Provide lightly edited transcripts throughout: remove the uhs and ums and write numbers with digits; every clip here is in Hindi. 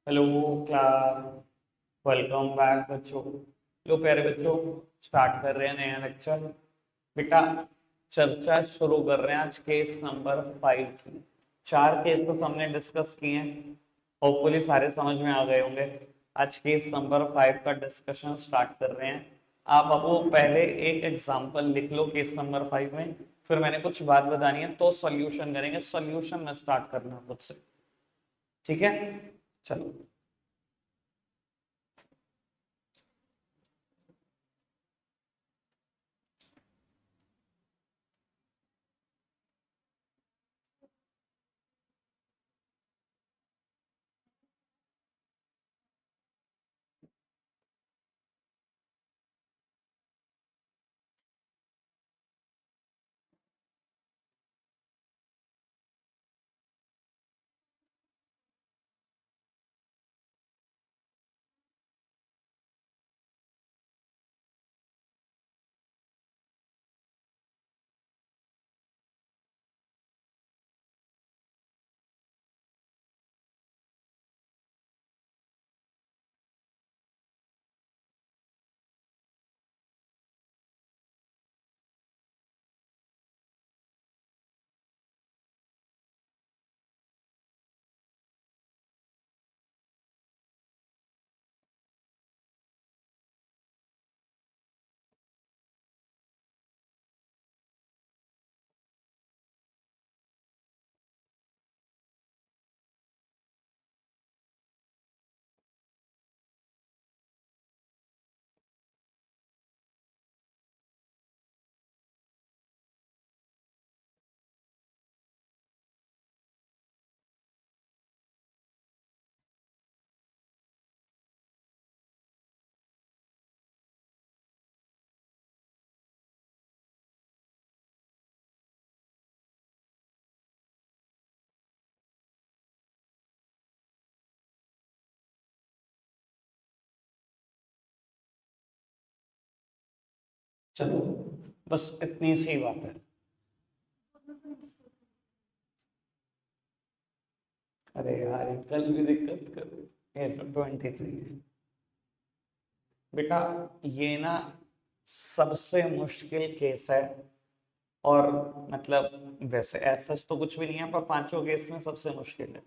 Hello class. वेलकम बैक बच्चों। लो प्यारे बच्चों, स्टार्ट कर रहे हैं नया लेक्चर। बेटा चर्चा शुरू कर रहे हैं आज केस नंबर 5 की। 4 केस तो हमने डिस्कस किए हैं, होपफुली सारे समझ में आ गए होंगे। आज केस नंबर 5 का डिस्कशन स्टार्ट कर रहे हैं। आप आपको पहले एक एग्जांपल लिख लो केस नंबर 5 में, फिर मैंने कुछ बात बतानी है तो सॉल्यूशन करेंगे। सॉल्यूशन में स्टार्ट करना खुद से, ठीक है? चलो। चलो, बस इतनी सी बात है। अरे यार, कल भी दिक्कत कर रही 23। बेटा ये ना सबसे मुश्किल केस है। और मतलब वैसे ऐसा तो कुछ भी नहीं है, पर पांचों केस में सबसे मुश्किल है।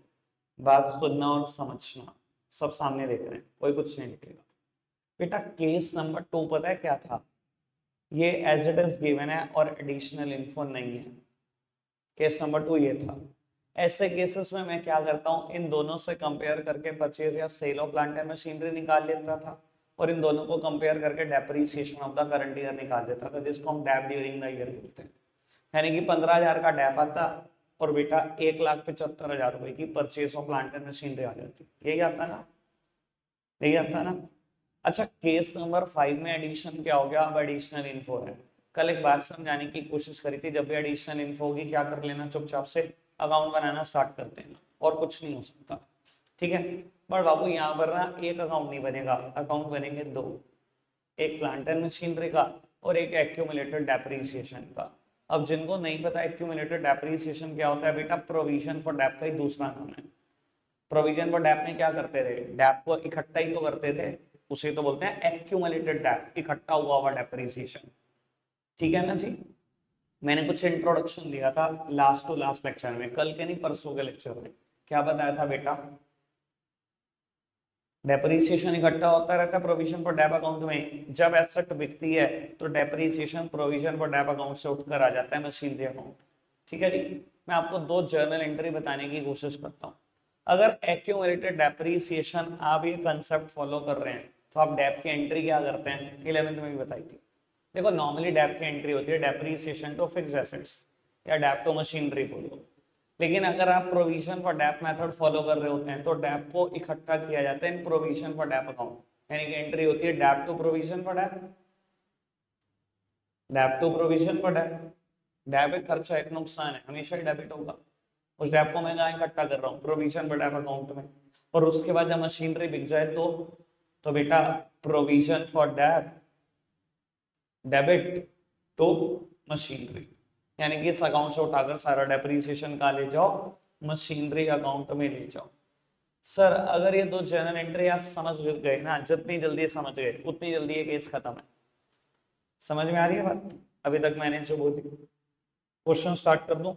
बात सुनना और समझना, सब सामने देख रहे हैं, कोई कुछ नहीं लिखेगा। बेटा केस नंबर 2 पता है क्या था? ये एज इट इज गिवन है और एडिशनल इन्फो नहीं है। केस नंबर 2 ये था। ऐसे केसेस में मैं क्या करता हूँ, इन दोनों से कंपेयर करके परचेज या sale of plant and machinery निकाल लेता था, और इन दोनों को कंपेयर करके depreciation of the current year निकाल देता था, जिसको हम डैप ड्यूरिंग द ईयर बोलते हैं। यानी कि 15,000 का डैप आता और बेटा 1,75,000 रुपए की purchase of plant and machinery आ जाती। यही आता ना? यही आता ना? अच्छा, केस नंबर 5 में एडिशन क्या हो गया? अब एडिशनल इन्फो है। कल एक बात समझाने की कोशिश करी थी, जब भी एडिशनल इन्फो होगी क्या कर लेना, चुपचाप से अकाउंट बनाना स्टार्ट कर देना, और कुछ नहीं हो सकता, ठीक है? पर बाबू यहाँ पर ना एक अकाउंट नहीं बनेगा, अकाउंट बनेंगे दो। एक प्लांट एंड मशीनरी का और एक एक्यूमुलेटेड डेप्रीसिएशन का। अब जिनको नहीं पता एक्यूमुलेटेड डेप्रीसिएशन क्या होता है, बेटा प्रोविजन फॉर डेप का ही दूसरा नाम है। प्रोविजन फॉर डेप में क्या करते थे? डेप को इकट्ठा ही तो करते थे, उसे तो बोलते हैं एक्यूमुलेटेड डेप, इकट्ठा हुआ हुआ डेप्रीसिएशन। ठीक है ना जी? मैंने कुछ इंट्रोडक्शन दिया था लास्ट टू लास्ट लेक्चर में, कल के नहीं परसों के लेक्चर में। क्या बताया था बेटा? डेप्रीसिएशन इकट्ठा होता रहता है प्रोविजन फॉर डेप अकाउंट में। जब एसेट बिकती है तो depreciation provision for dep account से उठकर आ जाता है मशीनरी अकाउंट। ठीक है जी? मैं आपको दो जर्नल एंट्री बताने की कोशिश करता हूँ। अगर एक्यूमुलेटेड डेप्रीसिएशन आप ये कंसेप्ट फॉलो कर रहे हैं तो आप डेप की एंट्री क्या करते हैं? 11th में भी बताई थी। देखो नॉर्मली डेप की एंट्री होती है डेप्रीसिएशन टू फिक्स्ड एसेट्स या डेप टू मशीनरी बोलो। लेकिन अगर आप provision for dep method follow कर रहे होते हैं तो डेप को इकट्ठा किया जाता है in provision for dep account. यानी कि एंट्री होती है dep to provision for dep, dep to provision for dep. Dep एक खर्चा, एक नुकसान है, हमेशा ही डेबिट होगा। उस डेप को मैं कहाँ इकट्ठा कर रहा हूँ? प्रोविजन फॉर डेप अकाउंट में। और उसके बाद जब मशीनरी बिक जाए तो बेटा provision for dep debit to machinery. यानी कि इस अकाउंट से उठाकर सारा डेप्रीसिएशन का ले जाओ, मशीनरी अकाउंट में ले जाओ। सर अगर ये दो जर्नल एंट्री आप समझ गए ना, जितनी जल्दी समझ गए उतनी जल्दी ये केस खत्म है। समझ में आ रही है बात अभी तक मैंने जो बोली? क्वेश्चन स्टार्ट कर दूं?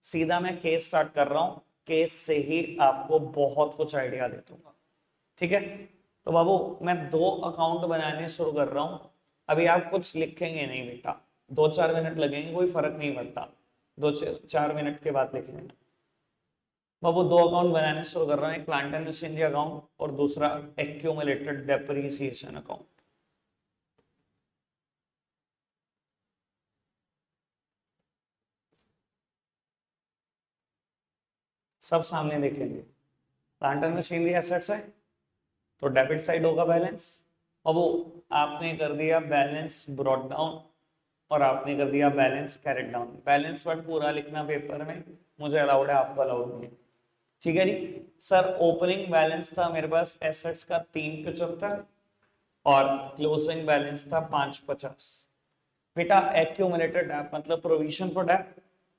सीधा मैं केस स्टार्ट कर रहा हूं, केस से ही आपको बहुत कुछ आइडिया दे दूंगा। ठीक है, तो बाबू मैं दो अकाउंट बनाने शुरू कर रहा हूं। अभी आप कुछ लिखेंगे नहीं बेटा, 2-4 मिनट लगेंगे, कोई फर्क नहीं पड़ता, 2-4 मिनट के बाद लिख लेना। बाबू दो अकाउंट बनाने शुरू कर रहा हूं, एक प्लांट एंड मशीनरी अकाउंट और दूसरा एक्यूमुलेटेड डेप्रिसिएशन अकाउंट। सब सामने देखेंगे। प्लांट एंड मशीनरी एसेट्स है तो डेबिट साइड होगा बैलेंस। अब वो आपने कर दिया बैलेंस ब्रॉट डाउन और आपने कर दिया balance carried down. Balance word पूरा लिखना पेपर में, मुझे अलाउड है, आपको अलाउड नहीं। ठीक है जी। सर ओपनिंग बैलेंस था मेरे पास एसेट्स का 375 और क्लोजिंग बैलेंस था 550। बेटा एक्यूमुलेटेड डेट मतलब provision for dep,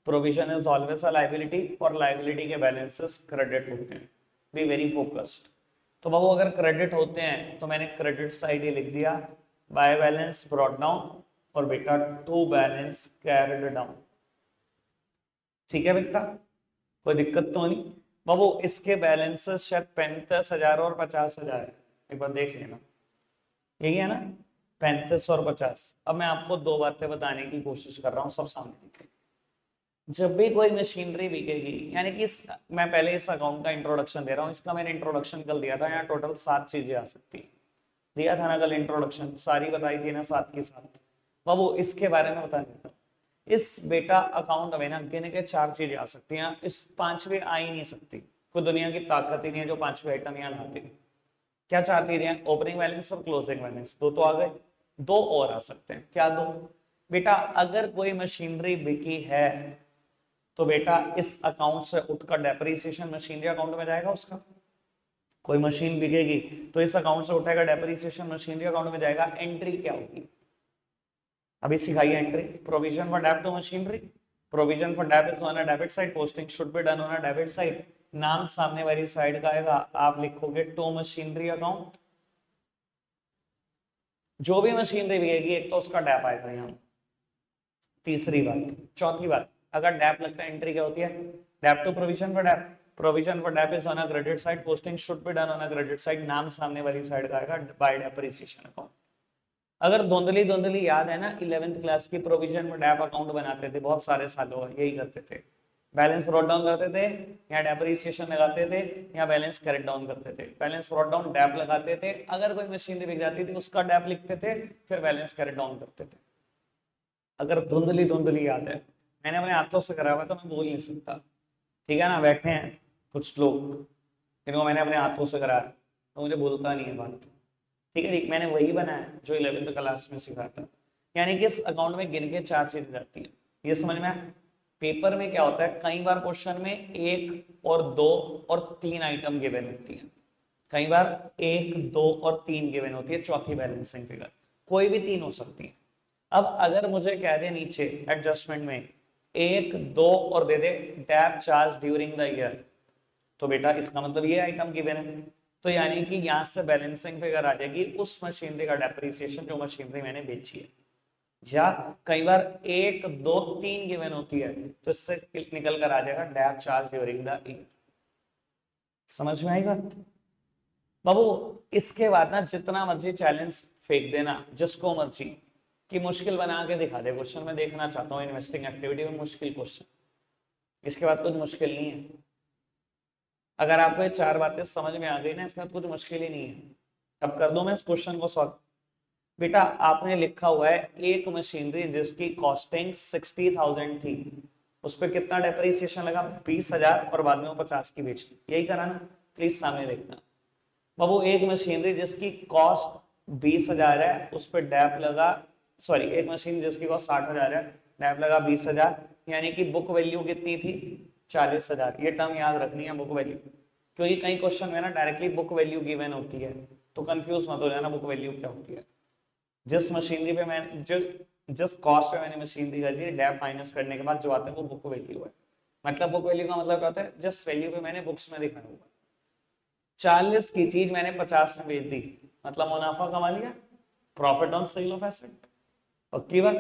provision is always a liability और लायबिलिटी के बैलेंसेस क्रेडिट होते हैं। Be very focused. तो बाबू अगर क्रेडिट होते हैं तो मैंने क्रेडिट साइड ही लिख दिया, बाय बैलेंस ब्रॉट डाउन और बेटा टू बैलेंस कैरिड डाउन। ठीक है बेटा, कोई दिक्कत तो नहीं? बाबू इसके बैलेंसेस शायद 35,000 और 50,000 है, एक बार देख लेना। यही है ना, 35 और 50। अब मैं आपको दो बातें बताने की कोशिश कर रहा हूँ, सब सामने दिखे। जब भी कोई मशीनरी बिकेगी, यानी कि मैं पहले इस अकाउंट का इंट्रोडक्शन दे रहा हूँ, इसका मैंने इंट्रोडक्शन कल दिया था, यहाँ टोटल 7 चीजें आ सकती है। दिया था ना कल इंट्रोडक्शन, सारी बताई थी ना 7 की 7। बाबू इसके बारे में बता देता हूँ। इस बेटा अकाउंट में ना गिने के 4 चीजें आ सकती हैं, इस पांचवी आ ही नहीं सकती। कोई दुनिया की ताकत ही नहीं है जो पांचवी आइटम यहाँ लाती। क्या 4 चीजें हैं? ओपनिंग बैलेंस और क्लोजिंग बैलेंस, दो तो आ गए, दो और आ सकते हैं। क्या दो? बेटा अगर कोई मशीनरी बिकी है तो बेटा इस अकाउंट से उठकर डेप्रिसिएशन मशीनरी अकाउंट में जाएगा उसका। कोई मशीन बिकेगी तो इस अकाउंट से उठाएगा, डेप्रिसिएशन मशीनरी अकाउंट में जाएगा। एंट्री क्या होगी अभी सिखाइए? Entry provision for dep to machinery, provision for dep is on a debit side, posting should be done on a debit side. नाम सामने वाली साइड का आएगा, आप लिखोगे टू मशीनरी अकाउंट। जो भी मशीनरी बिकेगी एक तो उसका डेप आएगा यहाँ। तीसरी बात, चौथी बात, अगर डेप लगता है एंट्री क्या होती है? Dep to provision for dep, provision for dep is on a credit side, posting should be done on a credit side. नाम सामने वाली साइड का आएगा, बाय डेप्रिसिएशन अकाउंट। अगर धुंधली धुंधली याद है ना 11th क्लास की, प्रोविजन में डैप अकाउंट बनाते थे बहुत सारे सालों, यही करते थे। बैलेंस ब्रॉट डाउन करते थे, या डेप्रिसिएशन लगाते थे, या बैलेंस कैरेट डाउन करते थे। बैलेंस ब्रॉट डाउन डैप लगाते थे, अगर कोई मशीनरी बिक जाती थी उसका डैप लिखते थे, फिर बैलेंस कैरेट डाउन करते थे। अगर धुंधली धुंधली याद है, मैंने अपने हाथों से करा हुआ तो मैं बोल नहीं सकता। ठीक है ना, बैठे हैं कुछ लोग जिनको मैंने अपने हाथों से कराया तो मुझे बोलता नहीं है बात। ठीक है, मैंने वही बनाया जो 11th क्लास में सिखाया था। यानी कि इस अकाउंट में गिन के 4 चीजें जाती हैं, ये समझ में आया? पेपर में क्या होता है, कई बार क्वेश्चन में 1 और 2 और 3 आइटम गिवन होती है। कई बार 1, 2 और 3 गिवन होती है, चौथी बैलेंसिंग फिगर। कोई भी 3 हो सकती है। अब अगर मुझे कह दे नीचे एडजस्टमेंट में 1, 2 और दे दे dep charge during the year, तो बेटा इसका मतलब ये आइटम गिवन है। तो यानी कि यहां से बैलेंसिंग फिगर आ जाएगी उस मशीनरी का डेप्रिसिएशन जो मशीनरी मैंने बेची है। या कई बार 1, 2, 3 गिवन होती है तो इससे निकल कर आ जाएगा dep charge during the year. समझ में आई बात? बाबू इसके बाद ना जितना मर्जी चैलेंज फेंक देना जिसको मर्जी, कि मुश्किल बना के दिखा दे क्वेश्चन। में देखना चाहता हूँ इन्वेस्टिंग एक्टिविटी में मुश्किल क्वेश्चन, इसके बाद कुछ मुश्किल नहीं है। अगर आपको ये 4 बातें समझ में आ गई ना, इसके बाद कुछ मुश्किल ही नहीं है। अब कर दो मैं इस क्वेश्चन को सॉल्व। बेटा आपने लिखा हुआ है एक मशीनरी जिसकी कॉस्टिंग 60,000 थी, उस पर कितना डेप्रिसिएशन लगा? 20,000 और बाद में वो 50 की बेची, यही करा ना? प्लीज सामने देखना। बाबू एक मशीनरी जिसकी कॉस्ट 20,000 है, उस पर डैप लगा, सॉरी एक मशीन जिसकी कॉस्ट 60,000 है, डैप लगा 20,000, यानी कि बुक वैल्यू कितनी थी? 40,000। ये टर्म याद रखनी है बुक वैल्यू, क्योंकि कई क्वेश्चन में ना डायरेक्टली बुक वैल्यू गिवन होती है, तो कंफ्यूज मत हो जाना बुक वैल्यू क्या होती है। जिस मशीनरी पे मैं जो जिस कॉस्ट पे मैंने मशीनरी खरीदी, डैप माइनस करने के बाद जो आता है वो बुक वैल्यू है। मतलब बुक वैल्यू का मतलब क्या होता है? जिस वैल्यू पे मैंने बुक्स में दिखाया हुआ है। 40 की चीज मैंने 50 में बेच दी, मतलब मुनाफा कमा लिया, profit on sale of asset. पक्की बात।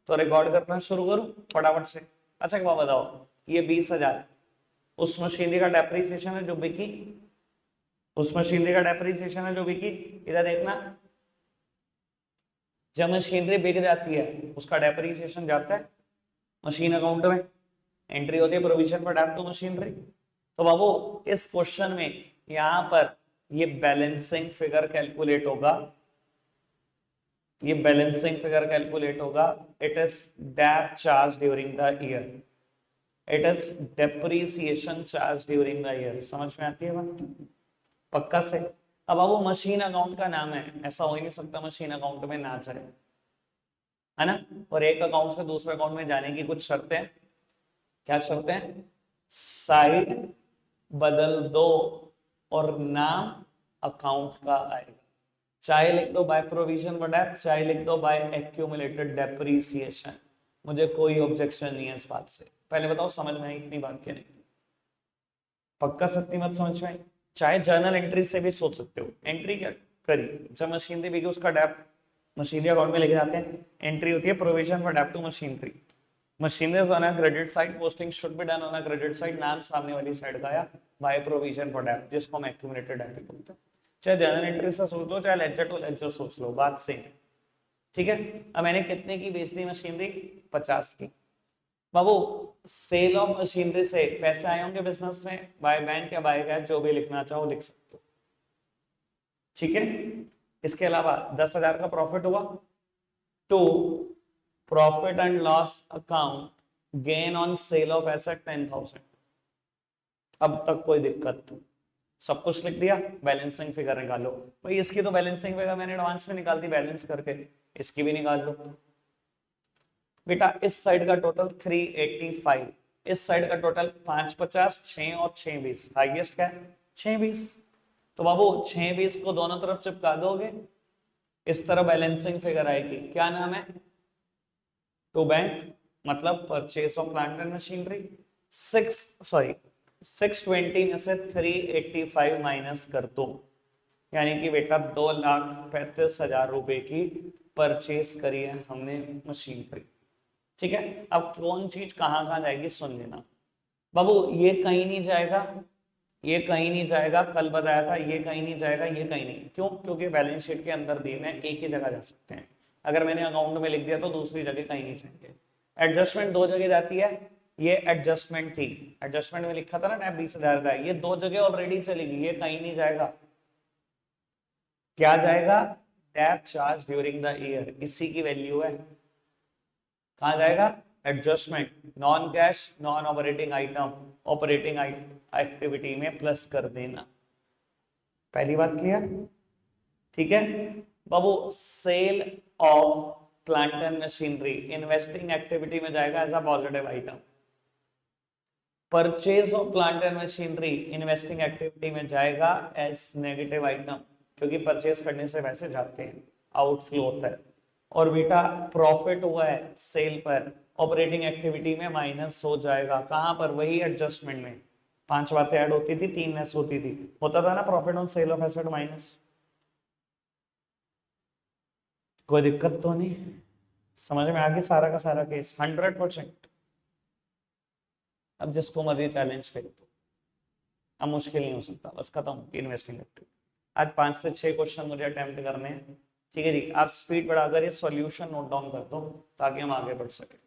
तो रिकॉर्ड करना शुरू करूं फटाफट से। अच्छा एक बात बताओ, ये 20,000 उस मशीनरी का डेप्रिसिएशन है जो बिकी, उस मशीनरी का डेप्रिसिएशन है जो बिकी। इधर देखना, जब मशीनरी बिक जाती है उसका डेप्रिसिएशन जाता है मशीन अकाउंट में, एंट्री होती है provision for dep to machinery. तो बाबू इस क्वेश्चन में यहां पर ये बैलेंसिंग फिगर कैलकुलेट होगा, ये बैलेंसिंग फिगर कैलकुलेट होगा। It is dep charge during the year, it is depreciation charge during the year. समझ में आती है बात? पक्का से। अब वो मशीन अकाउंट का नाम है, ऐसा हो ही नहीं सकता मशीन अकाउंट में ना जाए, है ना। और एक अकाउंट से दूसरे अकाउंट में जाने की कुछ शर्तें हैं। क्या शर्तें हैं? साइड बदल दो और नाम अकाउंट का आएगा। चाहे लिख दो बाय प्रोविजन फॉर डेप्ट, चाहे लिख दो बाय एक्यूमुलेटेड डेप्रीसिएशन, मुझे कोई ऑब्जेक्शन नहीं है इस बात से। पहले बताओ समझ में आई इतनी बात क्या नहीं? पक्का सत्य मत समझ में आई? चाहे जर्नल एंट्री से भी सोच सकते हो। एंट्री क्या करी, जब मशीनरी बिकी उसका डेप मशीनरी अकाउंट में लेके जाते हैं, एंट्री होती है provision for dep to machinery. Machinery on a credit side, posting should be done on a credit side, नाम सामने वाली साइड का आया बाय प्रोविजन फॉर डेप्ट, जिसको हम एक्यूमुलेटेड डेप्ट बोलते हैं। चाहे जर्नल एंट्री से सोच लो, चाहे लेजर टू लेजर सोच लो, बात सेम। ठीक है। अब मैंने कितने की बेच दी मशीनरी? 50 की। बाबू सेल ऑफ मशीनरी से पैसे आए होंगे बिजनेस में, बाय बैंक या बाय कैश, जो भी लिखना चाहो लिख सकते हो। ठीक है। इसके अलावा 10,000 का प्रॉफिट हुआ, तो profit and loss account gain on sale of asset 10,000। अब तक कोई दिक्कत? सब कुछ लिख दिया, बैलेंसिंग फिगर निकालो। भाई इसकी तो बैलेंसिंग फिगर मैंने एडवांस में निकाल दी बैलेंस करके, इसकी भी निकाल लो बेटा। इस साइड का टोटल 385, इस साइड का टोटल 550, 6 और 620, हाईएस्ट क्या है? 620। तो बाबू 620 को दोनों तरफ चिपका दोगे, इस तरह बैलेंसिंग फिगर आएगी। क्या नाम है? टू बैंक, मतलब purchase of plant and machinery. 620 में से 385 माइनस कर दो, यानी कि बेटा 2,35,000 रुपए की परचेस करी है हमने मशीनरी। ठीक है। अब कौन चीज कहां कहां जाएगी सुन लेना बाबू। ये कहीं नहीं जाएगा, ये कहीं नहीं जाएगा, कल बताया था, ये कहीं नहीं जाएगा, ये कहीं नहीं। क्यों? क्योंकि बैलेंस शीट के अंदर दिए में एक ही जगह जा सकते हैं। अगर मैंने अकाउंट में लिख दिया तो दूसरी जगह कहीं नहीं जाएंगे। एडजस्टमेंट दो जगह जाती है, ये एडजस्टमेंट थी, एडजस्टमेंट में लिखा था ना टैप 20,000 का, ये दो जगह ऑलरेडी चलेगी, ये कहीं नहीं जाएगा। क्या जाएगा? Dep charge during the year, इसी की वैल्यू है। कहां जाएगा? Adjustment, non cash non operating item, operating activity में प्लस कर देना। पहली बात क्लियर? ठीक है बाबू। Sale of plant and machinery investing activity में जाएगा as a positive item. Purchase of plant and machinery investing activity में जाएगा एज नेगेटिव आइटम, क्योंकि परचेज करने से वैसे जाते हैं, आउटफ्लो होता है। और बेटा प्रॉफिट हुआ है सेल पर, ऑपरेटिंग एक्टिविटी में माइनस हो जाएगा। कहां पर? वही एडजस्टमेंट में। 5 बातें ऐड होती थी, 3 लेस होती थी, होता था ना profit on sale of asset minus. कोई दिक्कत तो नहीं? समझ में आ गई सारा का सारा केस? 100%। अब जिसको मर्जी चैलेंज फेंक दो, अब मुश्किल नहीं हो सकता, बस खत्म इन्वेस्टिंग एक्टिविटी। आज 5 से 6 क्वेश्चन मुझे अटेम्प्ट करने हैं। ठीक है जी, आप स्पीड बढ़ाकर ये सॉल्यूशन नोट डाउन कर दो ताकि हम आगे बढ़ सके।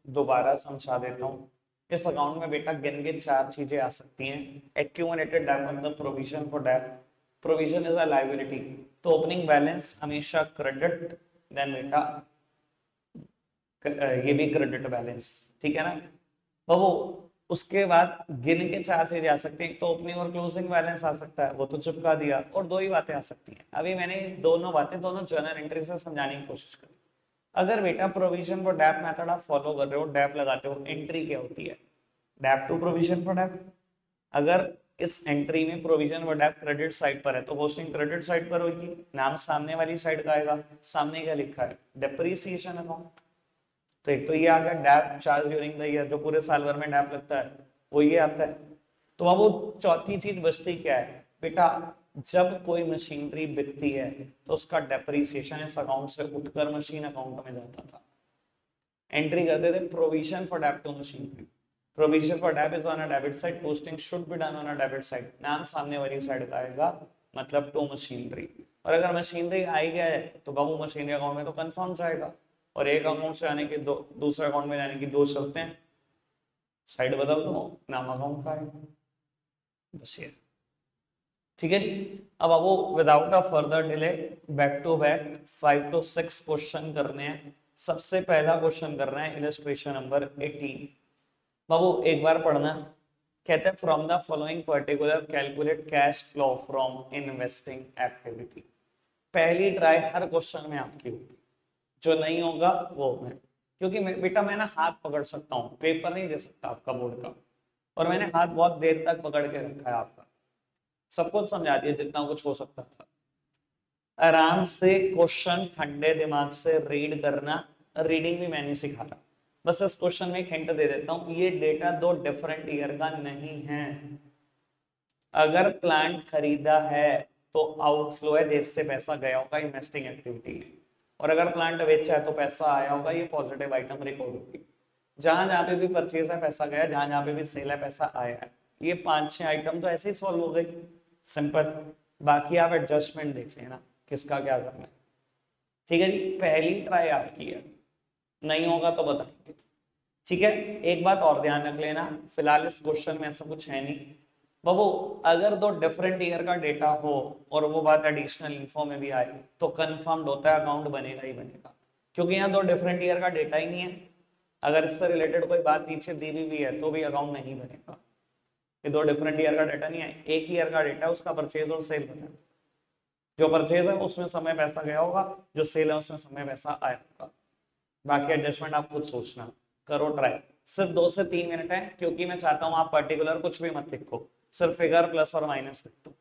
दोबारा समझा देता हूँ। इस अकाउंट में बेटा गिन के 4 चीजें आ सकती हैं। एक्यूमुलेटेड डेट मतलब provision for dep, provision is a liability, तो ओपनिंग बैलेंस हमेशा क्रेडिट, देन बेटा ये भी क्रेडिट बैलेंस। ठीक है ना बाबू। उसके बाद गिन के 4 चीजें आ सकती हैं, एक तो ओपनिंग और क्लोजिंग बैलेंस आ सकता है, वो तो चिपका दिया, और 2 ही बातें आ सकती हैं। अभी मैंने दोनों बातें दोनों जर्नल एंट्री से समझाने की कोशिश करी। अगर बेटा प्रोविजन फॉर डेप मेथड आप फॉलो कर रहे हो, डेप लगाते हो, एंट्री क्या होती है? Dep to provision for dep. अगर इस एंट्री में provision for dep credit side पर है तो पोस्टिंग क्रेडिट साइड पर होगी, नाम सामने वाली साइड का आएगा। सामने क्या लिखा है? Depreciation account. तो एक तो ये आ गया dep charge during the year, जो पूरे साल भर में डैप लगता है वो ये आता है। तो अब वो चौथी चीज बचती क्या है बेटा, जब कोई मशीनरी बिकती है तो उसका डेप्रिसिएशन इस अकाउंट से उठकर मशीन अकाउंट में जाता था। एंट्री करते थे provision for dep to machinery, provision for dep is on a debit side, posting should be done on a debit side, नाम सामने वाली साइड का आएगा, मतलब टू मशीनरी। और अगर मशीनरी आई गया है तो बाबू मशीनरी अकाउंट में तो कंफर्म जाएगा, और एक अकाउंट से आने की दूसरे अकाउंट में जाने की दो शर्तें, साइड बदल दो नाम अकाउंट का आएगा, बस ये। ठीक है जी। अब बाबू without a further delay back to back 5 to 6 question करने हैं। सबसे पहला क्वेश्चन कर रहे हैं इलस्ट्रेशन नंबर 18। बाबू एक बार पढ़ना, कहते हैं from the following particular calculate cash flow from investing activity. पहली ट्राई हर क्वेश्चन में आपकी होगी, जो नहीं होगा वो मैं, क्योंकि बेटा मैं ना हाथ पकड़ सकता हूँ, पेपर नहीं दे सकता आपका बोर्ड का, और मैंने हाथ बहुत देर तक पकड़ के रखा है आपका, सब कुछ समझा दिया जितना कुछ हो सकता था। आराम से क्वेश्चन ठंडे दिमाग से रीड करना, रीडिंग भी मैंने सिखा रहा। बस इस क्वेश्चन में एक हिंट दे देता हूं, ये डेटा दो डिफरेंट ईयर का नहीं है। अगर प्लांट खरीदा है तो आउटफ्लो है, जेब से पैसा गया होगा इन्वेस्टिंग एक्टिविटी में, और अगर प्लांट बेचा है तो पैसा आया होगा, ये पॉजिटिव आइटम रिकॉर्ड होगी। जहां जहां पे भी परचेज है पैसा गया, जहां जहां पे भी सेल है पैसा आया है। ये 5-6 आइटम तो ऐसे ही सॉल्व हो गई, सिंपल। बाकी आप एडजस्टमेंट देख लेना किसका क्या करना है। ठीक है जी, पहली ट्राई आपकी है, नहीं होगा तो बताएंगे। ठीक है, एक बात और ध्यान रख लेना, फिलहाल इस क्वेश्चन में ऐसा कुछ है नहीं बाबू। अगर दो डिफरेंट ईयर का डेटा हो और वो बात एडिशनल इन्फो में भी आए तो कंफर्म्ड होता है अकाउंट बनेगा ही बनेगा, क्योंकि यहाँ दो डिफरेंट ईयर का डेटा ही नहीं है। अगर इससे रिलेटेड कोई बात नीचे दी भी है तो भी अकाउंट नहीं बनेगा, ये दो डिफरेंट ईयर का डेटा नहीं है, एक ही ईयर का डेटा है, उसका परचेज और सेल बताया। जो परचेज है उसमें समय पैसा गया होगा, जो सेल है उसमें समय पैसा आया होगा। बाकी एडजस्टमेंट आप खुद सोचना, करो ट्राई। सिर्फ 2 से 3 मिनट है, क्योंकि मैं चाहता हूं आप पर्टिकुलर कुछ भी मत लिखो, सिर्फ फिगर प्लस और माइनस लिख दो।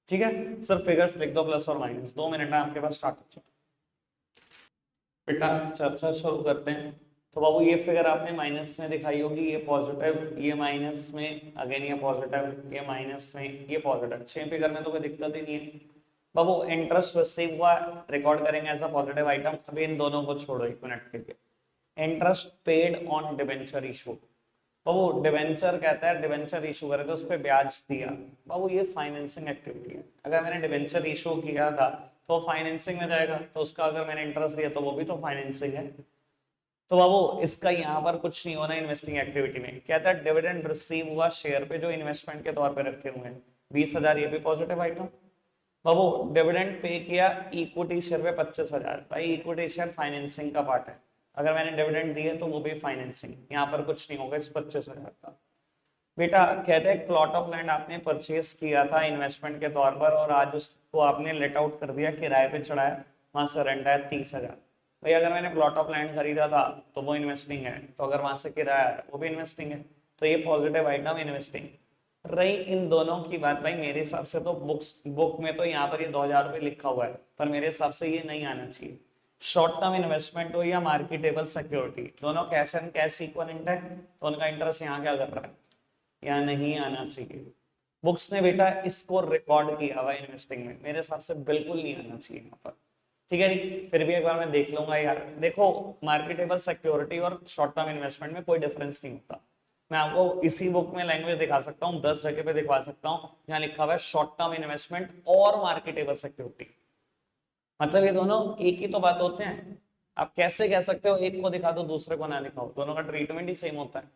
ठीक है, सिर्फ फिगर्स लिख दो प्लस और माइनस, 2 मिनट है आपके पास, स्टार्ट हो जाओ बेटा। चर्चा शुरू करते हैं। तो बाबू ये फिगर आपने माइनस में दिखाई होगी, ये पॉजिटिव, ये माइनस में, अगेन ये पॉजिटिव, ये माइनस में, ये पॉजिटिव। 6 फिगर में तो कोई दिक्कत ही नहीं है बाबू। इंटरेस्ट रिसीव हुआ, रिकॉर्ड करेंगे एज अ पॉजिटिव आइटम। अभी इन दोनों को छोड़ो 1 मिनट के लिए। Interest paid on debenture issue, Babu debenture कहता है डिबेंचर इशू करे तो उस पर ब्याज दिया, बाबू ये फाइनेंसिंग एक्टिविटी है। अगर मैंने डिबेंचर इशू किया था तो फाइनेंसिंग में जाएगा, तो उसका अगर मैंने इंटरेस्ट दिया तो वो भी तो फाइनेंसिंग है। तो बाबू इसका यहाँ पर कुछ नहीं होना इन्वेस्टिंग एक्टिविटी में। कहता है डिविडेंड रिसीव हुआ शेयर पे जो इन्वेस्टमेंट के तौर पे रखे हुए हैं 20,000, ये भी पॉजिटिव आइटम। बाबू डिविडेंड पे किया इक्विटी शेयर पे 25,000, भाई इक्विटी शेयर फाइनेंसिंग का पार्ट है, अगर मैंने डिविडेंड दिए तो वो भी फाइनेंसिंग, यहाँ पर कुछ नहीं होगा इस 25,000 का। बेटा कहते हैं प्लॉट ऑफ लैंड आपने परचेज किया था इन्वेस्टमेंट के तौर पर, और आज उसको आपने लेट आउट कर दिया, किराए पे चढ़ाया, वहां से रेंट आया 30,000। भाई अगर मैंने प्लॉट ऑफ लैंड खरीदा था तो वो इन्वेस्टिंग है, तो अगर वहां से किराया है वो भी इन्वेस्टिंग है, तो ये पॉजिटिव आइटम इन्वेस्टिंग रही। इन दोनों की बात भाई मेरे हिसाब से तो बुक में तो यहाँ पर ये 2,000 रुपये लिखा हुआ है, पर मेरे हिसाब से ये नहीं आना चाहिए। शॉर्ट टर्म इन्वेस्टमेंट हो या मार्केटेबल सिक्योरिटी, दोनों कैश एंड कैश इक्विवेलेंट है, तो उनका इंटरेस्ट यहाँ क्या कर रहा है, यहाँ नहीं आना चाहिए। बुक्स ने बेटा इसको रिकॉर्ड किया हुआ इन्वेस्टिंग में, मेरे हिसाब से बिल्कुल नहीं आना चाहिए यहाँ पर। ठीक है जी, फिर भी एक बार मैं देख लूंगा यार। देखो मार्केटेबल सिक्योरिटी और शॉर्ट टर्म इन्वेस्टमेंट में कोई डिफरेंस नहीं होता। मैं आपको इसी बुक में लैंग्वेज दिखा सकता हूँ, 10 जगह पे दिखा सकता हूँ, यहाँ लिखा हुआ है शॉर्ट टर्म इन्वेस्टमेंट और मार्केटेबल सिक्योरिटी, मतलब ये दोनों एक ही तो बात होते हैं। आप कैसे कह सकते हो एक को दिखा दो दूसरे को ना दिखाओ, दोनों का ट्रीटमेंट ही सेम होता है।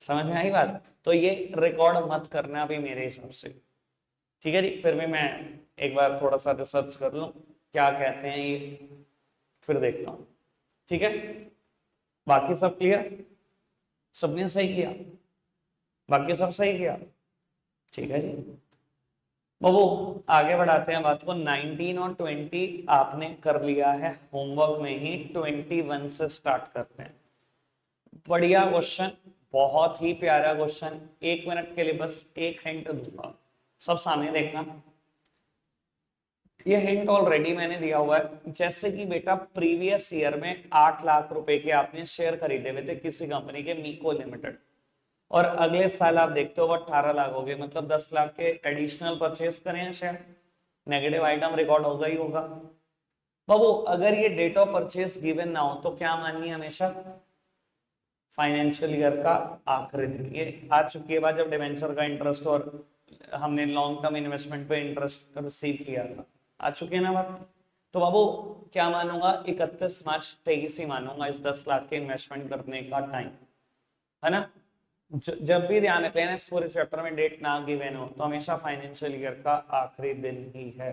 समझ में आई बात? तो ये रिकॉर्ड मत करना अभी मेरे हिसाब से। ठीक है जी, फिर भी मैं एक बार थोड़ा सा रिसर्च कर लूं क्या कहते हैं ये, फिर देखता हूं। ठीक है, बाकी सब क्लियर, सबने सही किया, बाकी सब सही किया। ठीक है जी बाबू, आगे बढ़ाते हैं बात को। 19 और 20 आपने कर लिया है होमवर्क में ही, 21 से स्टार्ट करते हैं। बढ़िया क्वेश्चन, बहुत ही प्यारा क्वेश्चन। 1 मिनट के लिए बस एक हिंट दूंगा, सब सामने देखना। ये हिंट ऑलरेडी मैंने दिया हुआ है। जैसे कि बेटा प्रीवियस ईयर में 8 लाख रुपए के आपने शेयर खरीदे हुए थे किसी कंपनी के, मीको लिमिटेड, और अगले साल आप देखते हो वो 18 लाख हो गए, मतलब 10 लाख के एडिशनल परचेस करें हैं शेयर, नेगेटिव आइटम रिकॉर्ड होगा ही होगा। बाबू अगर ये डेट ऑफ परचेस गिवन ना हो तो क्या मानिए, हमेशा फाइनेंशियल ईयर का आखिरी दिन। ये आ चुकी है बात जब डिवेंचर का इंटरेस्ट और हमने लॉन्ग टर्म इन्वेस्टमेंट पे इंटरेस्ट रिसीव किया था, आ चुकी है ना बात। तो बाबू क्या मानूंगा, 31 मार्च 23 ही मानूंगा इस 10 लाख के इन्वेस्टमेंट करने का टाइम, है ना। जब भी ध्यान रखें इस पूरे चैप्टर में डेट ना गिवन हो तो हमेशा फाइनेंशियल ईयर का आखिरी दिन ही है।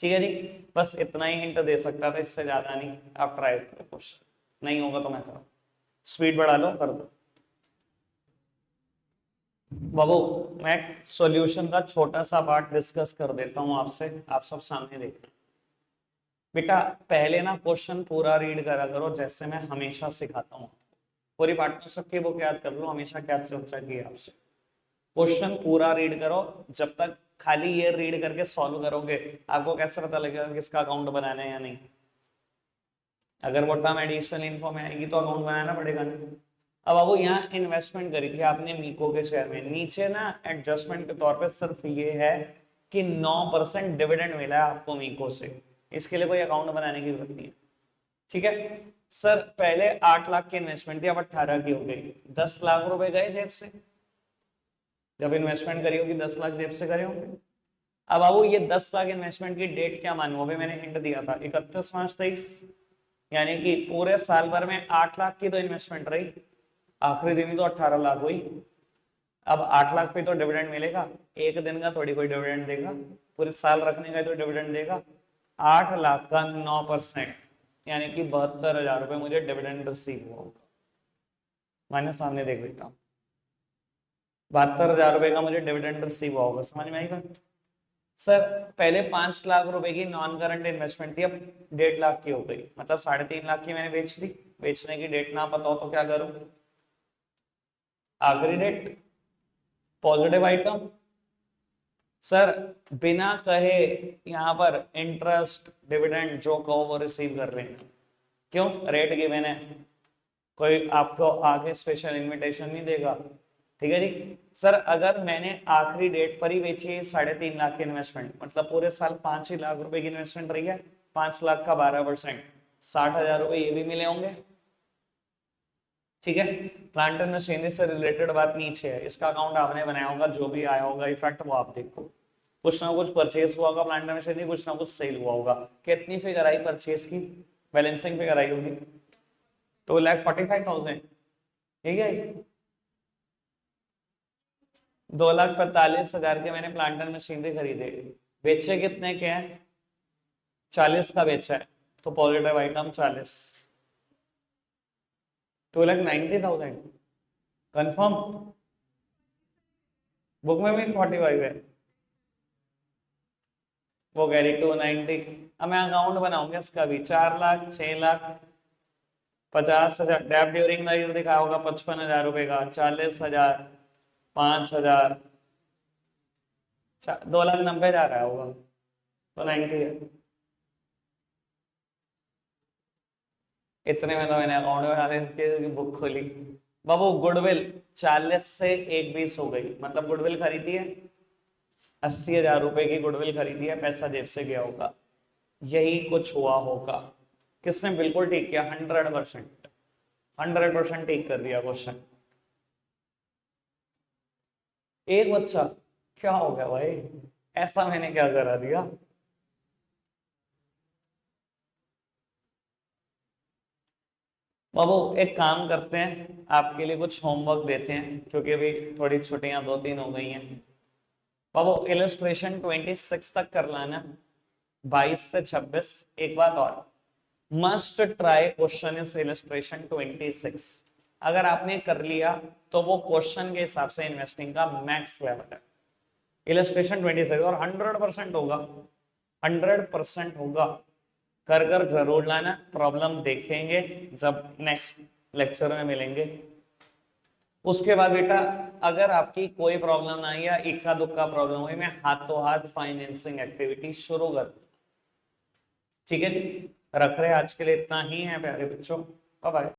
ठीक है जी, बस इतना ही हिंट दे सकता था, इससे ज्यादा नहीं। आप ट्राई करो, क्वेश्चन नहीं होगा तो मैं करूँ, स्पीड बढ़ा लो, कर दो। बाबू मैं सॉल्यूशन का छोटा सा पार्ट डिस्कस कर देता हूं आपसे, आप सब सामने देखना। बेटा पहले ना क्वेश्चन पूरा रीड करा करो, जैसे मैं हमेशा सिखाता हूँ। पूरी पार्टनरशिप की बुक याद कर लो, हमेशा क्या चर्चा की है आपसे। क्वेश्चन पूरा रीड करो, जब तक खाली ये रीड करके सॉल्व करोगे आपको कैसे पता लगेगा किसका अकाउंट बनाना है या नहीं। अगर वो टर्म एडिशनल इन्फो में आएगी तो अकाउंट बनाना पड़ेगा नहीं। अब बाबू यहाँ इन्वेस्टमेंट करी थी आपने मीको के शेयर में, नीचे ना एडजस्टमेंट के तौर पे सिर्फ ये है कि 9% डिविडेंड मिला है आपको मीको से, इसके लिए कोई अकाउंट बनाने की जरूरत नहीं है। ठीक है सर, पहले 8 लाख की इन्वेस्टमेंट थी, अब 18 की हो गई, 10 लाख रुपए गए जेब से। जब इन्वेस्टमेंट करी होगी 10 लाख जेब से करे होंगे। अब बाबू ये 10 लाख इन्वेस्टमेंट की डेट क्या मानू, अभी मैंने हिंट दिया था 31 मार्च 23, यानी कि पूरे साल भर में 8 लाख की तो इन्वेस्टमेंट रही, आखिरी दिन ही तो 18 लाख हुई। अब 8 लाख पे तो डिविडेंड मिलेगा, एक दिन का थोड़ी कोई डिविडेंड देगा, पूरे साल रखने का तो डिविडेंड देगा। 8 लाख का 9%, यानी कि 72,000 रुपए मुझे डिविडेंड रिसीव हुआ होगा। मैंने सामने देख लेता हूँ, 72,000 रुपए का मुझे डिविडेंड रिसीव हुआ होगा, समझ में आई बात। सर पहले 5 लाख रुपए की नॉन करंट इन्वेस्टमेंट थी, अब 1.5 लाख की हो गई, मतलब 3.5 लाख की मैंने बेच दी। बेचने की डेट ना पता हो तो क्या करूं, आखिरी डेट पॉजिटिव आइटम। सर बिना कहे यहां पर इंटरेस्ट डिविडेंड जो कहो वो रिसीव कर लेना, क्यों, रेट गिवन है, कोई आपको आगे स्पेशल इनविटेशन नहीं देगा। ठीक है जी। सर अगर मैंने आखिरी डेट पर ही बेची है 3.5 लाख की इन्वेस्टमेंट, मतलब पूरे साल 5 ही लाख रुपए की इन्वेस्टमेंट रही है, 5 लाख का 12%, 60,000 रुपए ये भी मिले होंगे। ठीक है, प्लांट एंड मशीनरी से रिलेटेड बात नीचे है, इसका अकाउंट आपने बनाया होगा, जो भी आया होगा इफेक्ट वो आप देखो, कुछ ना कुछ परचेज हुआ होगा प्लांट एंड मशीनरी, कुछ ना कुछ सेल हुआ होगा। कितनी फिगर आई परचेज की, बैलेंसिंग फिगर आई होगी 2,45,000, ठीक है। 2,45,000 के मैंने प्लांट एंड मशीनरी खरीदे, बेचे कितने के हैं, 40 का बेचा है, तो पॉजिटिव आइटम 40, 2,90,000 कंफर्म, बुक में भी 45 है, वो कह रही 290। अब मैं अकाउंट बनाऊंगा इसका भी, 4 lakh, 6 lakh, 50,000, dep during the year दिखा होगा 55,000 रुपए का, 40,000, 5,000, 2,90,000 आया होगा, तो 90 है। इतने में तो मैंने अकाउंट बना लिया, इसकी बुक खोली। बाबू गुडविल 40 से 1,20 हो गई, मतलब गुडविल खरीदी है, 80,000 रुपए की गुडविल खरीदी है, पैसा जेब से गया होगा, यही कुछ हुआ होगा। किसने बिल्कुल ठीक किया, 100%, 100% ठीक कर दिया क्वेश्चन। एक बच्चा, क्या हो गया भाई, ऐसा मैंने क्या करा दिया। बाबू एक काम करते हैं, आपके लिए कुछ होमवर्क देते हैं, क्योंकि अभी थोड़ी छुट्टियां 2-3 हो गई हैं। बाबू इलस्ट्रेशन 26 तक कर लाना, 22 से 26। एक बात और, must try question is illustration 26, अगर आपने कर लिया तो वो क्वेश्चन के हिसाब से इन्वेस्टिंग का मैक्स लेवल है। इलस्ट्रेशन 26 और 100% होगा, 100% होगा, कर कर जरूर लाना, प्रॉब्लम देखेंगे जब नेक्स्ट लेक्चर में मिलेंगे। उसके बाद बेटा अगर आपकी कोई प्रॉब्लम ना आई या इक्का दुक्का प्रॉब्लम हुई, मैं हाथों हाथ फाइनेंसिंग एक्टिविटी शुरू कर, ठीक है जी, रख रहे हैं आज के लिए इतना ही है प्यारे बच्चों, बाय बाय।